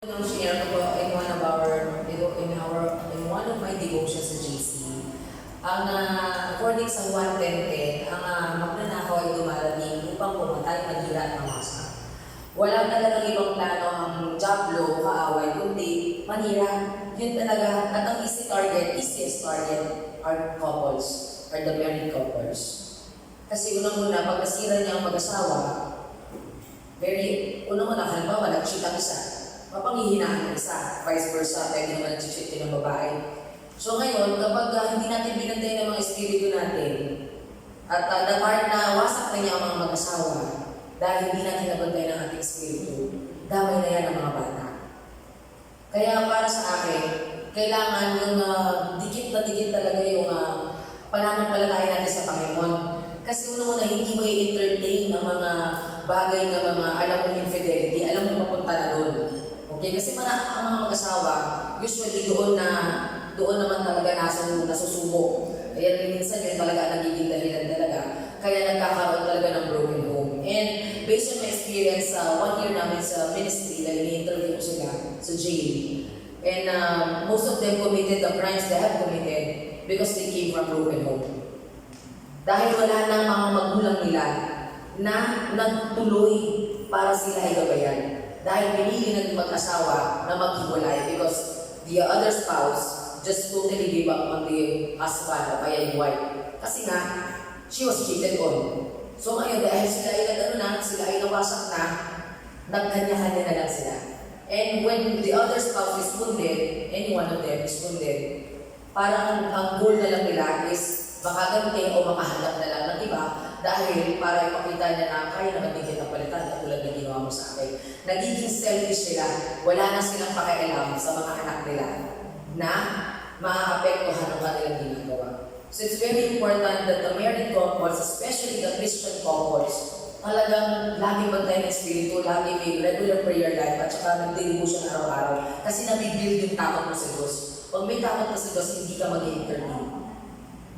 Nung share ko po in one of my devotions sa GC, according sa 1:10, ang magnanakaw ay dumarating upang pumatay, maghira at mamasa. Wala talagang ibang plano ang Diablo, kaaway, kundi manira. Yun talaga, at ang easiest target are couples, are the married couples. Kasi unang-una, pag nasira niya ang mag-asawa, unang-una, halimbawa, nag-cheat ang isa, mapanghihinaan ng isa, vice versa, pwede naman nag-cheat din ng babae. So ngayon, kapag hindi natin binantay ng mga espiritu natin, at the part na wasak na niya ang mga mag-asawa, dahil hindi natin nabantay ng ating espiritu, damay na yan ang mga bata. Kaya para sa akin, kailangan yung dikit na dikit talaga yung pananampalataya natin sa Panginoon. Kasi una-una, hindi mo i-entertain ang mga bagay na mga alam mong infidelity, alam mong mapunta na doon. Okay? Kasi ang mga mag-asawa, usually doon naman talaga nasusubok. Kaya minsan yun talaga nagiging dahilan talaga. Kaya nagkakaroon talaga ng broken home. And based on my experience, 1 year namin sa ministry, dahil ni-interview ko sila sa jail. And most of them committed the crimes they have committed because they came from broken home. Dahil wala nang mga magulang nila na nagtuloy para sila ay gabayan. Dahil pinili ng mag-asawa na maghiwalay because the other spouse just totally gave up on the husband o kaya yung wife. Kasi nga, she was cheated on. So ngayon, dahil sila ay nawasak na, nagkanya-kanya na lang sila. And when the other spouse is wounded, any one of them is wounded, parang ang goal na lang nila is makaganti o makahanap na lang ng iba dahil para ipakita niya na kaya naman din kita palitan katulad ng ginawa mo sa akin. Nagiging selfish sila, wala na silang pakialam sa mga anak nila na maaapektuhan ang kanilang ginagawa. So it's very important that the married couples, especially the Christian couples, talagang lagi bantay ng espiritu, lagi may regular prayer life at saka nag-devotion araw-araw kasi nabibuild yung takot mo sa Diyos. Pag may takot ka sa Diyos, hindi ka mag-entertain.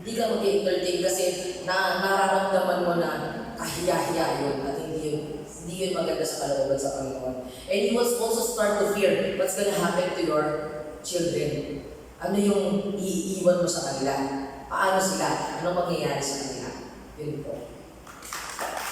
Hindi ka mag-entertain kasi nararamdaman mo na kahiya-hiya yun at hindi yun maganda sa kalooban sa Panginoon. And you will also start to fear what's gonna happen to your children. Ano yung iiwan mo sa kanila? Paano sila? Anong mangyayari sa kanila? Yun po.